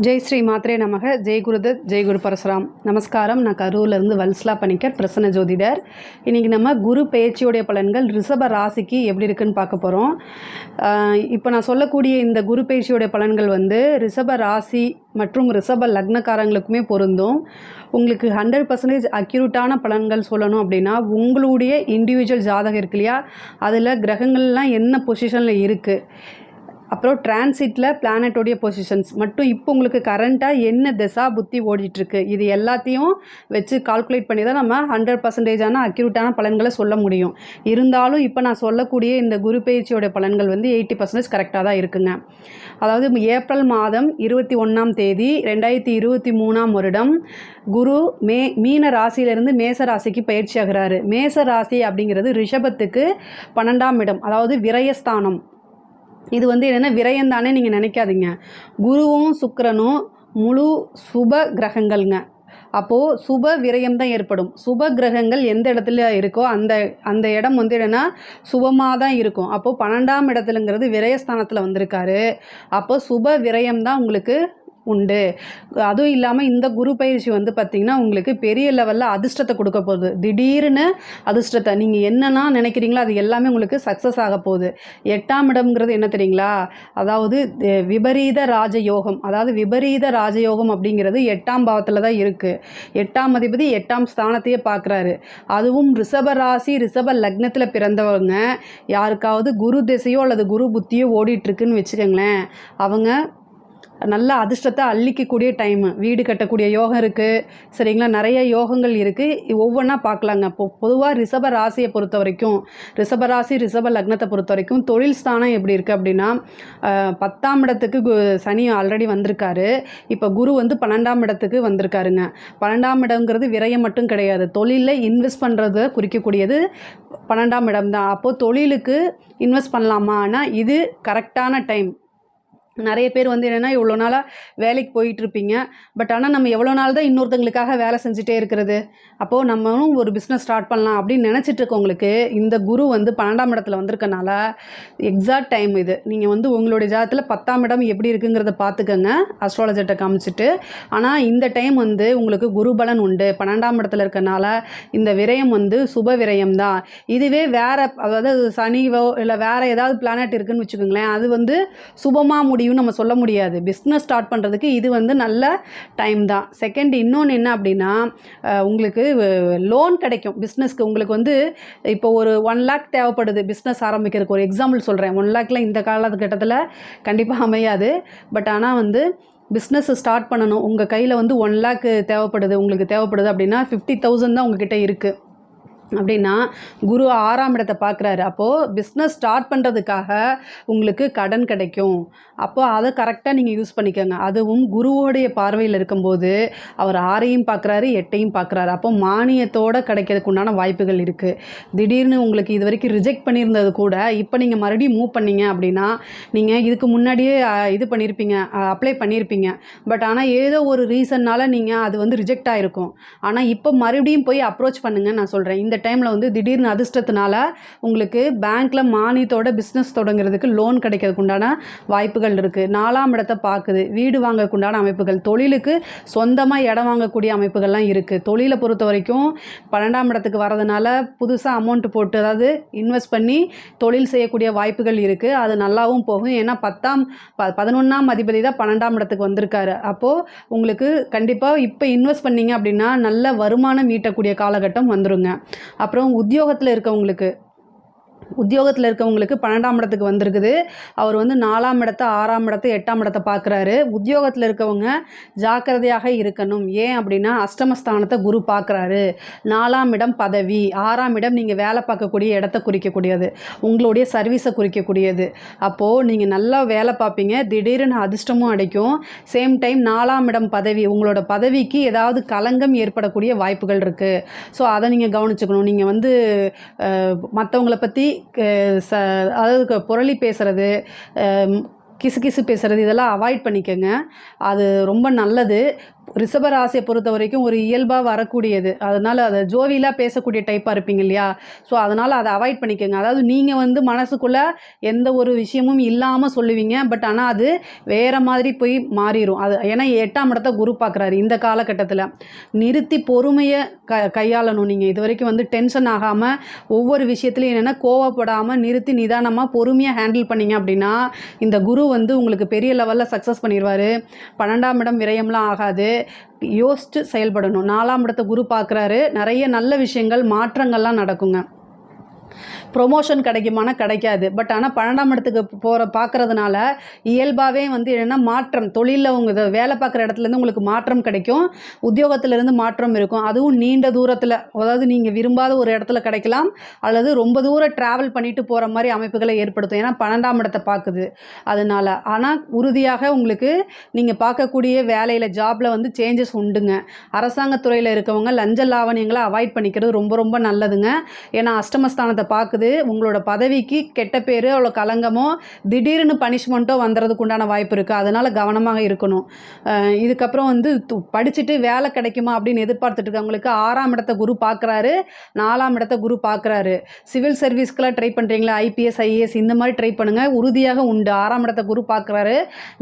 ஜெய் ஸ்ரீ மாத்ரே நமக. ஜெய் குருதத், ஜெய் குரு பரசுராம். நமஸ்காரம். நான் கரூர்லேருந்து வல்ஸ்லா பணிக்கர், பிரசன்ன ஜோதிடர். இன்றைக்கி நம்ம குரு பெயர்ச்சியோடைய பலன்கள் ரிஷப ராசிக்கு எப்படி இருக்குன்னு பார்க்க போகிறோம். இப்போ நான் சொல்லக்கூடிய இந்த குரு பெயர்ச்சியோடைய பலன்கள் வந்து ரிஷப ராசி மற்றும் ரிஷப லக்னக்காரங்களுக்குமே பொருந்தும். உங்களுக்கு 100% அக்யூரேட்டான பலன்கள் சொல்லணும் அப்படின்னா உங்களுடைய இண்டிவிஜுவல் ஜாதகம் இருக்கு இல்லையா, அதில் கிரகங்கள்லாம் என்ன பொசிஷனில் இருக்குது, அப்புறம் டிரான்சிட்டில் பிளானட்டோடைய பொசிஷன்ஸ் மட்டும் இப்போ உங்களுக்கு கரண்ட்டாக என்ன திசா புத்தி ஓடிட்டுருக்கு, இது எல்லாத்தையும் வச்சு கால்குலேட் பண்ணி தான் நம்ம 100%ஆன அக்யூரேட்டான பலன்களை சொல்ல முடியும். இருந்தாலும் இப்போ நான் சொல்லக்கூடிய இந்த குரு பயிற்சியோடைய பலன்கள் வந்து 80% கரெக்டாக தான் இருக்குங்க. அதாவது ஏப்ரல் மாதம் 21ஆம் தேதி 2023ஆம் வருடம் குரு மீன ராசியிலிருந்து மேச ராசிக்கு பயிற்சி ஆகிறாரு. மேச ராசி அப்படிங்கிறது ரிஷபத்துக்கு 12ஆம் இடம், அதாவது விரயஸ்தானம். இது வந்து என்னென்னா விரயம் தானே நீங்கள் நினைக்காதீங்க. குருவும் சுக்கிரனும் முழு சுப கிரகங்கள்ங்க. அப்போது சுப விரயம் தான் ஏற்படும். சுப கிரகங்கள் எந்த இடத்துல இருக்கோ அந்த இடம் வந்து என்னென்னா சுபமாக தான் இருக்கும். அப்போது 12ஆம் இடத்துலங்கிறது விரயஸ்தானத்தில் வந்திருக்காரு. அப்போது சுப விரயம் தான் உங்களுக்கு உண்டு. அதுவும் இல்லாமல் இந்த குரு பயிற்சி வந்து பார்த்திங்கன்னா உங்களுக்கு பெரிய லெவலில் அதிர்ஷ்டத்தை கொடுக்க போகுது. திடீர்னு அதிர்ஷ்டத்தை நீங்கள் என்னென்னா நினைக்கிறீங்களோ அது எல்லாமே உங்களுக்கு சக்ஸஸ் ஆக போகுது. 8ஆம் இடம்ங்கிறது என்ன தெரியுங்களா, அதாவது விபரீத ராஜயோகம். அதாவது விபரீத ராஜயோகம் அப்படிங்கிறது 8ஆம் பாவத்தில் தான் இருக்குது. 8ஆம் அதிபதி 8ஆம் ஸ்தானத்தையே பார்க்குறாரு. அதுவும் ரிஷப ராசி ரிஷப லக்னத்தில் பிறந்தவங்க யாருக்காவது குரு திசையோ அல்லது குரு புத்தியோ ஓடிட்டுருக்குன்னு வச்சுக்கோங்களேன், அவங்க நல்ல அதிர்ஷ்டத்தை அள்ளிக்கக்கூடிய டைமு. வீடு கட்டக்கூடிய யோகம் இருக்குது, சரிங்களா, நிறைய யோகங்கள் இருக்குது. ஒவ்வொன்றா பார்க்கலாங்க. இப்போ பொதுவாக ரிஷப ராசியை பொறுத்த வரைக்கும், ரிஷப ராசி ரிஷப லக்னத்தை பொறுத்த வரைக்கும் தொழில் ஸ்தானம் எப்படி இருக்குது அப்படின்னா 10ஆம் இடத்துக்கு சனி ஆல்ரெடி வந்திருக்காரு. இப்போ குரு வந்து 12ஆம் இடத்துக்கு வந்திருக்காருங்க. 12ஆம் இடங்கிறது விரயம் மட்டும் கிடையாது, தொழிலில் இன்வெஸ்ட் பண்ணுறதை குறிக்கக்கூடியது 12ஆம் இடம் தான். அப்போது தொழிலுக்கு இன்வெஸ்ட் பண்ணலாமா, ஆனால் இது கரெக்டான டைம். நிறைய பேர் வந்து என்னென்னா இவ்வளோ நாளாக வேலைக்கு போயிட்டுருப்பீங்க, பட் ஆனால் நம்ம எவ்வளோ நாள் தான் இன்னொருத்தங்களுக்காக வேலை செஞ்சுட்டே இருக்கிறது. அப்போது நம்மளும் ஒரு பிஸ்னஸ் ஸ்டார்ட் பண்ணலாம் அப்படின்னு நினச்சிட்டு இருக்கவங்களுக்கு இந்த குரு வந்து 12ஆம் இடத்துல வந்திருக்கனால எக்ஸாக்ட் டைம் இது. நீங்கள் வந்து உங்களுடைய ஜாதகத்தில் 10ஆம் இடம் எப்படி இருக்குங்கிறத பார்த்துக்கோங்க அஸ்ட்ராலஜர்கிட்ட காமிச்சிட்டு. ஆனால் இந்த டைம் வந்து உங்களுக்கு குரு பலன் உண்டு. 12ஆம் இடத்துல இருக்கனால இந்த விரயம் வந்து சுப விரயம் தான். இதுவே வேறு, அதாவது சனிவோ இல்லை வேறு ஏதாவது பிளானட் இருக்குதுன்னு வச்சுக்கோங்களேன், அது வந்து சுபமாக முடியும் நம்ம சொல்ல முடியாது. பிஸ்னஸ் ஸ்டார்ட் பண்ணுறதுக்கு இது வந்து நல்ல டைம் தான். செகண்ட், இன்னொன்று என்ன அப்படின்னா உங்களுக்கு லோன் கிடைக்கும் பிஸ்னஸ்க்கு. உங்களுக்கு வந்து இப்போ ஒரு 1 லேக் தேவைப்படுது பிஸ்னஸ் ஆரம்பிக்கிறதுக்கு. ஒரு எக்ஸாம்பிள் சொல்கிறேன். 1 லேக்கில் இந்த காலகட்டத்தில் கண்டிப்பாக அமையாது. பட் ஆனால் வந்து பிஸ்னஸ் ஸ்டார்ட் பண்ணணும், உங்கள் கையில் வந்து 1 லேக் தேவைப்படுது, உங்களுக்கு தேவைப்படுது அப்படின்னா 50,000 தான் உங்ககிட்ட இருக்குது அப்படின்னா குரு 6ஆம் இடத்தை பார்க்குறாரு. அப்போது பிஸ்னஸ் ஸ்டார்ட் பண்ணுறதுக்காக உங்களுக்கு கடன் கிடைக்கும். அப்போது அதை கரெக்டாக நீங்கள் யூஸ் பண்ணிக்கோங்க. அதுவும் குருவோடைய பார்வையில் இருக்கும்போது அவர் 6ஐயும் பார்க்குறாரு 8ஐயும் பார்க்குறாரு. அப்போ மானியத்தோடு கிடைக்கிறதுக்கு உண்டான வாய்ப்புகள் இருக்குது. திடீர்னு உங்களுக்கு இது வரைக்கும் ரிஜெக்ட் பண்ணியிருந்தது கூட இப்போ நீங்கள் மறுபடியும் மூவ் பண்ணிங்க அப்படின்னா நீங்கள் இதுக்கு முன்னாடியே இது பண்ணியிருப்பீங்க, அப்ளை பண்ணியிருப்பீங்க. பட் ஆனால் ஏதோ ஒரு ரீசன்னால் நீங்கள் அது வந்து ரிஜெக்ட் ஆகிருக்கும். ஆனால் இப்போ மறுபடியும் போய் அப்ரோச் பண்ணுங்கள். நான் சொல்கிறேன், இந்த டைமில் வந்து திடீர்னு அதிர்ஷ்டத்தினால உங்களுக்கு பேங்க்கில் மானியத்தோட பிஸ்னஸ் தொடங்குறதுக்கு லோன் கிடைக்கிறதுக்கு உண்டான வாய்ப்புகள் இருக்குது. 4ஆம் இடத்தை பார்க்குது, வீடு வாங்கக்குண்டான அமைப்புகள், தொழிலுக்கு சொந்தமாக இடம் வாங்கக்கூடிய அமைப்புகள்லாம் இருக்குது. தொழிலை பொறுத்த வரைக்கும் 12ஆம் இடத்துக்கு வரதுனால புதுசாக அமௌண்ட் போட்டு, அதாவது இன்வெஸ்ட் பண்ணி தொழில் செய்யக்கூடிய வாய்ப்புகள் இருக்குது. அது நல்லாவும் போகும். ஏன்னா 11ஆம் அதிபதி தான் 12ஆம் இடத்துக்கு வந்திருக்காரு. அப்போது உங்களுக்கு கண்டிப்பாக இப்போ இன்வெஸ்ட் பண்ணிங்க அப்படின்னா நல்ல வருமானம் ஈட்டக்கூடிய காலகட்டம் வந்துருங்க. அப்புறம் உத்தியோகத்தில் இருக்கவங்களுக்கு 12ஆம் இடத்துக்கு வந்திருக்குது. அவர் வந்து 4ஆம் இடத்தை 6ஆம் இடத்தை 8ஆம் இடத்தை பார்க்குறாரு. உத்தியோகத்தில் இருக்கவங்க ஜாக்கிரதையாக இருக்கணும். ஏன் அப்படின்னா அஷ்டமஸ்தானத்தை குரு பார்க்குறாரு. 4ஆம் இடம் பதவி, 6ஆம் இடம் நீங்கள் வேலை பார்க்கக்கூடிய இடத்த குறிக்கக்கூடியது, உங்களுடைய சர்வீஸை குறிக்கக்கூடியது. அப்போது நீங்கள் நல்லா வேலை பார்ப்பீங்க, திடீர்னு அதிர்ஷ்டமும் அடைக்கும். சேம் டைம் 4ஆம் இடம் பதவி, உங்களோட பதவிக்கு ஏதாவது களங்கம் ஏற்படக்கூடிய வாய்ப்புகள் இருக்குது. ஸோ அதை நீங்கள் கவனிச்சுக்கணும். நீங்கள் வந்து மற்றவங்களை பற்றி அதாவது புரளி பேசுகிறது, கிசு பேசுகிறது, இதெல்லாம் அவாய்ட் பண்ணிக்கோங்க. அது ரொம்ப நல்லது. ரிஷப ராசியை பொறுத்த வரைக்கும் ஒரு இயல்பாக வரக்கூடியது. அதனால் அதை ஜோவியலாக பேசக்கூடிய டைப்பாக இருப்பீங்க இல்லையா? ஸோ அதனால் அதை அவாய்ட் பண்ணிக்கோங்க. அதாவது நீங்கள் வந்து மனசுக்குள்ளே எந்த ஒரு விஷயமும் இல்லாமல் சொல்லுவீங்க. பட் ஆனால் அது வேறு மாதிரி போய் மாறிடும். அது ஏன்னா 8ஆம் இடத்த குரு பார்க்குறாரு இந்த காலகட்டத்தில். நிறுத்தி பொறுமையை கையாளணும். நீங்கள் இது வரைக்கும் வந்து டென்ஷன் ஆகாமல் ஒவ்வொரு விஷயத்துலையும் என்னென்னா கோவப்படாமல் நிறுத்தி நிதானமாக பொறுமையாக ஹேண்டில் பண்ணிங்க அப்படின்னா இந்த குரு வந்து உங்களுக்கு பெரிய லெவலில் சக்ஸஸ் பண்ணிடுவார். 12ஆம் இடம் விரயம்லாம் ஆகாது. யோசித்து செயல்படணும். 4ஆம் இடத்தை குரு பார்க்குறாரு. நிறைய நல்ல விஷயங்கள் மாற்றங்கள்லாம் நடக்குங்க. ப்ரொமோஷன் கிடைக்குமானா கிடைக்காது. பட் ஆனால் 12ஆம் இடத்துக்கு பார்க்குறதுனால இயல்பாகவே வந்து என்னென்னா மாற்றம் தொழிலில் உங்கள் வேலை பார்க்குற இடத்துலேருந்து உங்களுக்கு மாற்றம் கிடைக்கும். உத்தியோகத்திலேருந்து மாற்றம் இருக்கும். அதுவும் நீண்ட தூரத்தில், அதாவது நீங்கள் விரும்பாத ஒரு இடத்துல கிடைக்கலாம், அல்லது ரொம்ப தூரம் ட்ராவல் பண்ணிட்டு போகிற மாதிரி அமைப்புகளை ஏற்படுத்தும். ஏன்னா 12ஆம் இடத்தை பார்க்குது. அதனால் ஆனால் உறுதியாக உங்களுக்கு நீங்கள் பார்க்கக்கூடிய வேலையில் ஜாபில் வந்து சேஞ்சஸ் உண்டுங்க. அரசாங்கத்துறையில் இருக்கவங்க லஞ்ச லாவணியங்களை அவாய்ட் பண்ணிக்கிறது ரொம்ப ரொம்ப நல்லதுங்க. ஏன்னா அஷ்டமஸ்தானத்தை பார்க்குது. உங்களோட பதவிக்கு கெட்ட பேர், அவ்வளோ களங்கமோ திடீர்னு பனிஷ்மெண்ட்டோ வந்துறதுக்கு உண்டான வாய்ப்பு இருக்குது. அதனால் கவனமாக இருக்கணும். இதுக்கப்புறம் வந்து படிச்சுட்டு வேலை கிடைக்குமா அப்படின்னு எதிர்பார்த்துட்டு இருக்கவங்களுக்கு 6ஆம் இடத்தை குரு பார்க்குறாரு, 4ஆம் இடத்தை குரு பார்க்குறாரு. சிவில் சர்வீஸ்க்கெலாம் ட்ரை பண்ணுறீங்களா, ஐபிஎஸ் ஐஏஎஸ் இந்த மாதிரி ட்ரை பண்ணுங்கள், உறுதியாக உண்டு. 6ஆம் இடத்தை குரு பார்க்குறாரு.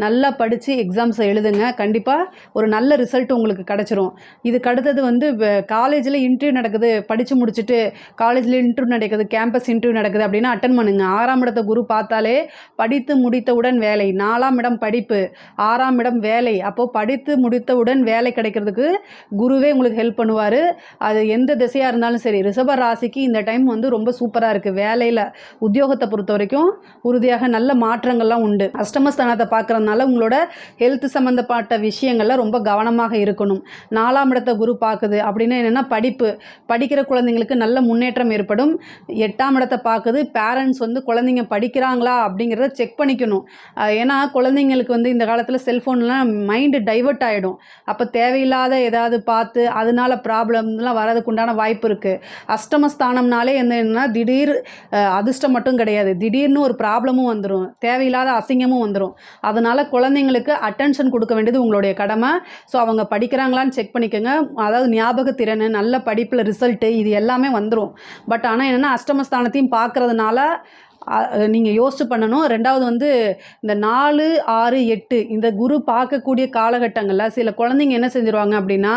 நல்லா படித்து எக்ஸாம்ஸை எழுதுங்க. கண்டிப்பாக ஒரு நல்ல ரிசல்ட் உங்களுக்கு கிடச்சிரும். இதுக்கு அடுத்தது வந்து காலேஜில் இன்டர்வியூ நடக்குது, படித்து முடிச்சுட்டு காலேஜில் இன்டர்வியூ நடக்குது, கேம்பஸ் இன்டர்வியூ நடக்குது அப்படின்னா அட்டன் பண்ணுங்க. 6ஆம் இடத்தை குரு பார்த்தாலே படித்து முடித்தவுடன் வேலை. 4ஆம் இடம் படிப்பு, 6ஆம் இடம் வேலை. அப்போது படித்து முடித்தவுடன் வேலை கிடைக்கிறதுக்கு குருவே உங்களுக்கு ஹெல்ப் பண்ணுவார். அது எந்த திசையாக இருந்தாலும் சரி. ரிஷப ராசிக்கு இந்த டைம் வந்து ரொம்ப சூப்பராக இருக்குது. வேலையில் உத்தியோகத்தை பொறுத்த வரைக்கும் உறுதியாக நல்ல மாற்றங்கள்லாம் உண்டு. அஷ்டமஸ்தானத்தை பார்க்குறதுனால உங்களோட ஹெல்த் சம்மந்தப்பட்ட விஷயங்களில் ரொம்ப கவனமாக இருக்கணும். 4ஆம் இடத்தை குரு பார்க்குது அப்படின்னா என்னென்னா படிக்கிற குழந்தைங்களுக்கு நல்ல முன்னேற்றம் ஏற்படும். 8ஆம் இடத்தை பார்க்குது. பேரண்ட்ஸ் வந்து குழந்தைங்க படிக்கிறாங்களா அப்படிங்கிறத செக் பண்ணிக்கணும். ஏன்னா குழந்தைங்களுக்கு வந்து இந்த காலத்தில் செல்ஃபோன்லாம் மைண்டு டைவர்ட் ஆகிடும். அப்போ தேவையில்லாத ஏதாவது பார்த்து அதனால ப்ராப்ளம்லாம் வரதுக்கு உண்டான வாய்ப்பு இருக்குது. அஷ்டமஸ்தானம்னாலே என்னன்னா திடீர் அதிர்ஷ்டம் மட்டும் கிடையாது, திடீர்னு ஒரு ப்ராப்ளமும் வந்துடும், தேவையில்லாத அசிங்கமும் வந்துடும். அதனால் குழந்தைங்களுக்கு அட்டென்ஷன் கொடுக்க வேண்டியது உங்களுடைய கடமை. ஸோ அவங்க படிக்கிறாங்களான்னு செக் பண்ணிக்கோங்க. அதாவது ஞாபகத்திறன், நல்ல படிப்பில் ரிசல்ட்டு இது எல்லாமே வந்துடும். பட் ஆனால் என்னென்னா அஷ்டமஸ்தானத்தையும் பார்க்குறதுனால நீங்கள் யோசிச்சு பண்ணணும். ரெண்டாவது வந்து இந்த 4, 6, 8 இந்த குரு பார்க்கக்கூடிய காலகட்டங்களில் சில குழந்தைங்க என்ன செஞ்சுருவாங்க அப்படின்னா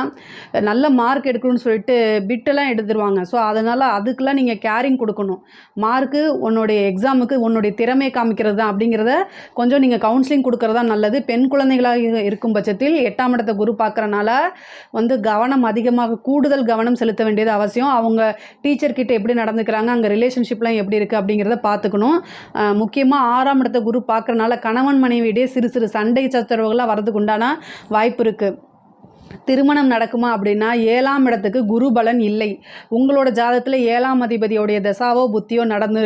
நல்ல மார்க் எடுக்கணும்னு சொல்லிட்டு பிட்டெல்லாம் எடுத்துருவாங்க. ஸோ அதனால் அதுக்கெலாம் நீங்கள் கேரிங் கொடுக்கணும். மார்க்கு உன்னுடைய எக்ஸாமுக்கு உன்னுடைய திறமையை காமிக்கிறது தான் அப்படிங்கிறத கொஞ்சம் நீங்கள் கவுன்சிலிங் கொடுக்குறதா நல்லது. பெண் குழந்தைகளாக இருக்கும் பட்சத்தில் 8ஆம் இடத்தை குரு பார்க்குறனால வந்து கவனம் அதிகமாக, கூடுதல் கவனம் செலுத்த வேண்டியது அவசியம். அவங்க டீச்சர்கிட்ட எப்படி நடந்துக்கிறாங்க, அங்கே ரிலேஷன்ஷிப்லாம் எப்படி இருக்குது அப்படிங்கிறத பார்த்துக்கணும். முக்கியமாக 6ஆம் இடத்தை குரு பார்க்குறனால கணவன் மனைவியிடையே சிறு சிறு சண்டை சச்சரவுகள்லாம் வரதுக்கு உண்டான வாய்ப்பு இருக்குது. திருமணம் நடக்குமா அப்படின்னா 7ஆம் இடத்துக்கு குரு பலன் இல்லை. உங்களோட ஜாதகத்தில் 7ஆம் அதிபதியோடைய தசாவோ புத்தியோ நடந்து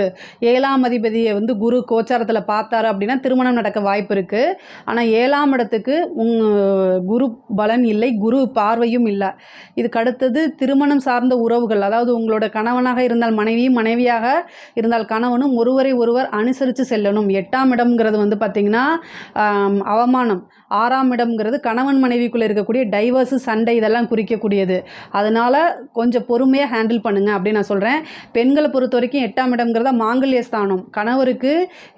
7ஆம் அதிபதியை வந்து குரு கோச்சாரத்தில் பார்த்தாரு அப்படின்னா திருமணம் நடக்க வாய்ப்பு இருக்குது. ஆனால் 7ஆம் இடத்துக்கு குரு பலன் இல்லை, குரு பார்வையும் இல்லை. இதுக்கு அடுத்தது திருமணம் சார்ந்த உறவுகள், அதாவது உங்களோட கணவனாக இருந்தால் மனைவியும், மனைவியாக இருந்தால் கணவனும் ஒருவரை ஒருவர் அனுசரித்து செல்லணும். 8ஆம் இடம்ங்கிறது வந்து பார்த்திங்கன்னா அவமானம். 6ஆம் இடம்ங்கிறது கணவன் மனைவிக்குள்ளே இருக்கக்கூடிய டைவர்ஸு, சண்டை இதெல்லாம் குறிக்கக்கூடியது. அதனால் கொஞ்சம் பொறுமையாக ஹேண்டில் பண்ணுங்கள் அப்படின்னு நான் சொல்கிறேன். பெண்களை பொறுத்த வரைக்கும் 8ஆம் இடம்ங்கிறத மாங்கல்ய ஸ்தானம். கணவருக்கு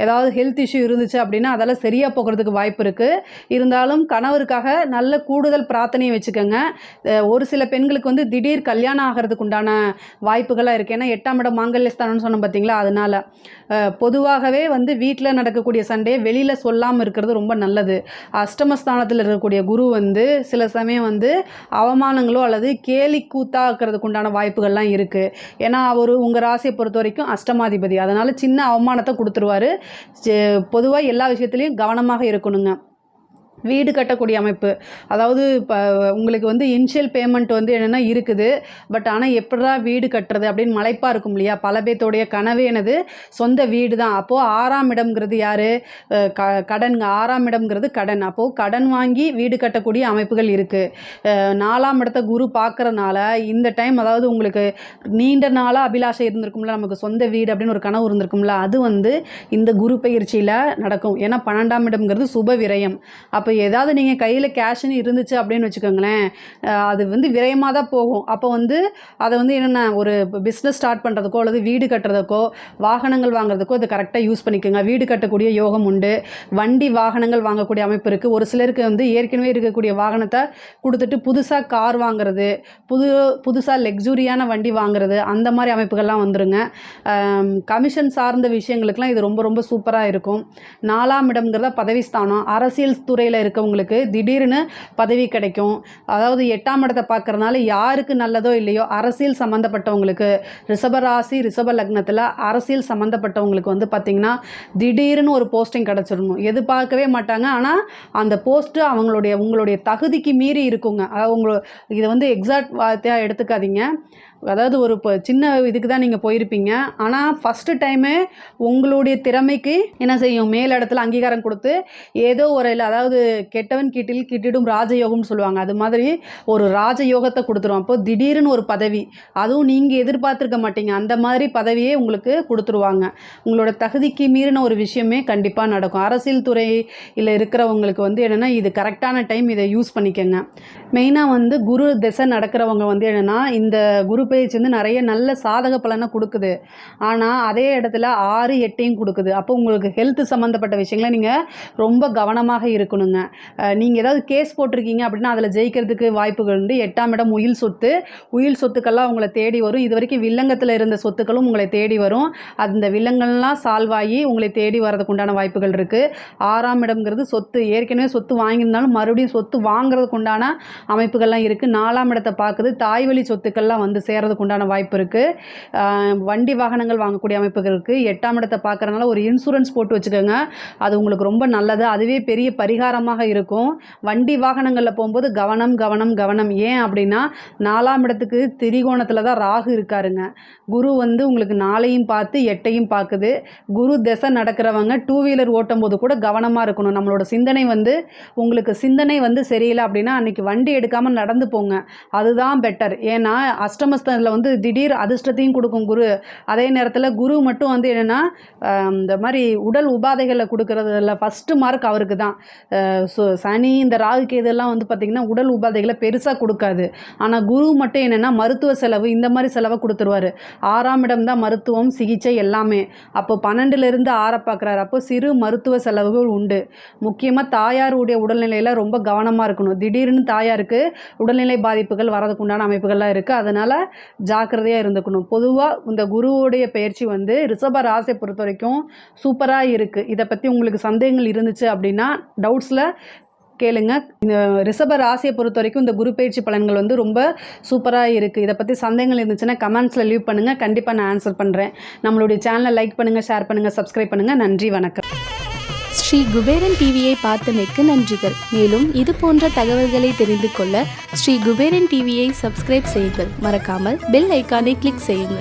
ஏதாவது ஹெல்த் இஷ்யூ இருந்துச்சு அப்படின்னா அதெல்லாம் சரியாக போகிறதுக்கு வாய்ப்பு இருக்குது. இருந்தாலும் கணவருக்காக நல்ல கூடுதல் பிரார்த்தனையை வச்சுக்கோங்க. ஒரு சில பெண்களுக்கு வந்து திடீர் கல்யாணம் ஆகிறதுக்கு உண்டான வாய்ப்புகளாக இருக்குது. ஏன்னா 8ஆம் இடம் மாங்கல்ய ஸ்தானம்னு சொன்னோம் பார்த்தீங்களா. அதனால் பொதுவாகவே வந்து வீட்டில் நடக்கக்கூடிய சண்டையை வெளியில் சொல்லாமல் இருக்கிறது ரொம்ப நல்லது. அஷ்டமஸ்தானத்தில் இருக்கக்கூடிய குரு வந்து சில சமயம் வந்து அவமானங்களோ அல்லது கேலி கூத்தாக்கிறதுக்கு உண்டான வாய்ப்புகள்லாம் இருக்குது. ஏன்னா அவர் உங்கள் ராசியை பொறுத்த வரைக்கும் அஷ்டமாதிபதி. அதனால் சின்ன அவமானத்தை கொடுத்துருவார். பொதுவாக எல்லா விஷயத்துலையும் கவனமாக இருக்கணுங்க. வீடு கட்டக்கூடிய அமைப்பு, அதாவது இப்போ உங்களுக்கு வந்து இனிஷியல் பேமெண்ட் வந்து என்னென்னா இருக்குது. பட் ஆனால் எப்படா வீடு கட்டுறது அப்படின்னு மலைப்பாக இருக்கும் இல்லையா. பல பேர்த்தோடைய கனவே எனது சொந்த வீடு தான். அப்போது 6ஆம் இடம்ங்கிறது யார், கடன்ங்க. 6ஆம் இடம்ங்கிறது கடன். அப்போது கடன் வாங்கி வீடு கட்டக்கூடிய அமைப்புகள் இருக்குது. 4ஆம் இடத்தை குரு பார்க்குறனால இந்த டைம், அதாவது உங்களுக்கு நீண்ட நாளாக அபிலாஷை இருந்திருக்கும்ல, நமக்கு சொந்த வீடு அப்படின்னு ஒரு கனவு இருந்திருக்கும்ல, அது வந்து இந்த குரு பயிற்சியில் நடக்கும். ஏன்னா 12ஆம் இடம்ங்கிறது சுப விரயம். அப்போ ஏதாவது நீங்கள் கையில் கேஷ்னு இருந்துச்சு அப்படின்னு வச்சுக்கோங்களேன், அது வந்து விரயமாக தான் போகும். அப்போ வந்து அதை வந்து என்னென்ன ஒரு பிஸ்னஸ் ஸ்டார்ட் பண்ணுறதுக்கோ அல்லது வீடு கட்டுறதுக்கோ வாகனங்கள் வாங்குறதுக்கோ இது கரெக்டாக யூஸ் பண்ணிக்கோங்க. வீடு கட்டக்கூடிய யோகம் உண்டு. வண்டி வாகனங்கள் வாங்கக்கூடிய அமைப்பு இருக்குது. ஒரு சிலருக்கு வந்து ஏற்கனவே இருக்கக்கூடிய வாகனத்தை கொடுத்துட்டு புதுசாக கார் வாங்குறது, புதுசாக லக்ஸுரியான வண்டி வாங்குறது, அந்த மாதிரி அமைப்புகள்லாம் வந்துருங்க. கமிஷன் சார்ந்த விஷயங்களுக்கெல்லாம் இது ரொம்ப ரொம்ப சூப்பராக இருக்கும். 4ஆம் இடம்ங்கிறத பதவி ஸ்தானம். அரசியல் துறையில் இருக்கவங்களுக்கு திடீர்னு பதவி கிடைக்கும். அதாவது 8ஆம் இடத்தை பார்க்கறதுனால யாருக்கு நல்லதோ இல்லையோ அரசியல் சம்மந்தப்பட்டவங்களுக்கு, ரிஷபராசி ரிஷப லக்னத்தில் அரசியல் சம்மந்தப்பட்டவங்களுக்கு வந்து பார்த்திங்கன்னா திடீர்னு ஒரு போஸ்டிங் கிடச்சிடணும். எதிர்பார்க்கவே மாட்டாங்க. ஆனால் அந்த போஸ்ட்டு உங்களுடைய தகுதிக்கு மீறி இருக்குங்க. அதாவது இதை வந்து எக்ஸாக்ட் வார்த்தையாக எடுத்துக்காதீங்க. அதாவது ஒரு சின்ன இதுக்கு தான் நீங்கள் போயிருப்பீங்க. ஆனால் ஃபஸ்ட்டு டைமே உங்களுடைய திறமைக்கு என்ன செய்யும், மேலிடத்துல அங்கீகாரம் கொடுத்து ஏதோ ஒரு அதாவது கெட்டவன் கிட்டிடும் ராஜயோகம்னு சொல்லுவாங்க. அது மாதிரி ஒரு ராஜயோகத்தை கொடுத்துரும். அப்போ திடீர்னு ஒரு பதவி, அதுவும் நீங்கள் எதிர்பார்த்துருக்க மாட்டீங்க, அந்த மாதிரி பதவியே உங்களுக்கு கொடுத்துருவாங்க. உங்களோட தகுதிக்கு மீறின ஒரு விஷயமே கண்டிப்பாக நடக்கும். அரசியல் துறையில் இருக்கிறவங்களுக்கு வந்து என்னென்னா இது கரெக்டான டைம், இதை யூஸ் பண்ணிக்கோங்க. மெயினாக வந்து குரு திசை நடக்கிறவங்க வந்து என்னென்னா இந்த குரு பயிற்சி வந்து நிறைய நல்ல சாதக பலனை கொடுக்குது. ஆனால் அதே இடத்துல 6, 8ஐயும் கொடுக்குது. அப்போ உங்களுக்கு ஹெல்த் சம்மந்தப்பட்ட விஷயங்களை நீங்கள் ரொம்ப கவனமாக இருக்கணுங்க. நீங்கள் ஏதாவது கேஸ் போட்டிருக்கீங்க அப்படின்னா அதில் ஜெயிக்கிறதுக்கு வாய்ப்புகள் உண்டு. 8ஆம் இடம் உயில் சொத்துக்கள்லாம் உங்களை தேடி வரும். இது வரைக்கும் வில்லங்கத்தில் இருந்த சொத்துக்களும் உங்களை தேடி வரும். அந்த வில்லங்கள்லாம் சால்வ் ஆகி உங்களை தேடி வரதுக்கு உண்டான வாய்ப்புகள் இருக்குது. 6ஆம் இடம்ங்கிறது சொத்து, ஏற்கனவே சொத்து வாங்கியிருந்தாலும் மறுபடியும் சொத்து வாங்குறதுக்கு உண்டான அமைப்புகள்லாம் இருக்குது. 4ஆம் இடத்தை பார்க்குது. தாய் வழி சொத்துக்கள்லாம் வந்து சேரதுக்கு உண்டான வாய்ப்பு இருக்குது. வண்டி வாகனங்கள் வாங்கக்கூடிய அமைப்புகள் இருக்குது. 8ஆம் இடத்தை பார்க்குறதுனால ஒரு இன்சூரன்ஸ் போட்டு வச்சுக்கோங்க. அது உங்களுக்கு ரொம்ப நல்லது. அதுவே பெரிய பரிகாரமாக இருக்கும். வண்டி வாகனங்களில் போகும்போது கவனம் கவனம் கவனம். ஏன் அப்படின்னா 4ஆம் இடத்துக்கு திரிகோணத்தில் தான் ராகு இருக்காருங்க. குரு வந்து உங்களுக்கு 4ஐயும் பார்த்து 8ஐயும் பார்க்குது. குரு திசை நடக்கிறவங்க 2 வீலர் ஓட்டும் போது கூட கவனமாக இருக்கணும். நம்மளோட சிந்தனை வந்து உங்களுக்கு சிந்தனை வந்து சரியில்லை அப்படின்னா அன்றைக்கி வண்டி எடுக்காமல் நடந்து போங்க, அதுதான் பெட்டர். ஏன்னா அஷ்டமஸ்தனில் வந்து திடீர் அதிர்ஷ்டத்தையும் கொடுக்கும் குரு. அதே நேரத்தில் குரு மட்டும் வந்து என்னென்னா இந்த மாதிரி உடல் உபாதைகளை கொடுக்கறதுல ஃபஸ்ட்டு மார்க் அவருக்கு தான். சனி இந்த ராகு கேதெல்லாம் வந்து பார்த்திங்கன்னா உடல் உபாதைகளை பெருசாக கொடுக்காது. ஆனால் குரு மட்டும் என்னென்னா மருத்துவ செலவு இந்த மாதிரி செலவை கொடுத்துருவார். 6ஆம் இடம் தான் மருத்துவம், சிகிச்சை எல்லாமே. அப்போ 12லேருந்து 6 பார்க்குறாரு. அப்போ சிறு மருத்துவ செலவுகள் உண்டு. முக்கியமாக தாயாருடைய உடல்நிலையில் ரொம்ப கவனமாக இருக்கணும். திடீர்னு தாயாருக்கு உடல்நிலை பாதிப்புகள் வரதுக்கு உண்டான அமைப்புகள்லாம் இருக்குது. அதனால் ஜாக்கிரதையாக இருந்துக்கணும். பொதுவாக இந்த குருவுடைய பயிற்சி வந்து ரிஷப ராசியை பொறுத்த வரைக்கும் சூப்பராக இருக்குது. இதை பற்றி உங்களுக்கு சந்தேகங்கள் இருந்துச்சு அப்படின்னா டவுட்ஸில் கேளுங்க. இந்த ரிஷப ராசியை பொறுத்த வரைக்கும் இந்த குரு பயிற்சி பலன்கள் வந்து ரொம்ப சூப்பராக இருக்குது. இதை பற்றி சந்தேகங்கள் இருந்துச்சுன்னா கமெண்ட்ஸில் லீவ் பண்ணுங்கள். கண்டிப்பாக நான் ஆன்சர் பண்ணுறேன். நம்மளுடைய சேனலை லைக் பண்ணுங்கள், ஷேர் பண்ணுங்கள், சப்ஸ்கிரைப் பண்ணுங்கள். நன்றி, வணக்கம். ஸ்ரீ குபேரன் டிவியை பார்த்தமைக்கு நன்றிகள். மேலும் இது போன்ற தகவல்களை தெரிந்து கொள்ள ஸ்ரீ குபேரன் டிவியை சப்ஸ்கிரைப் செய்யுங்கள். மறக்காமல் பெல் ஐக்கானை கிளிக் செய்யுங்கள்.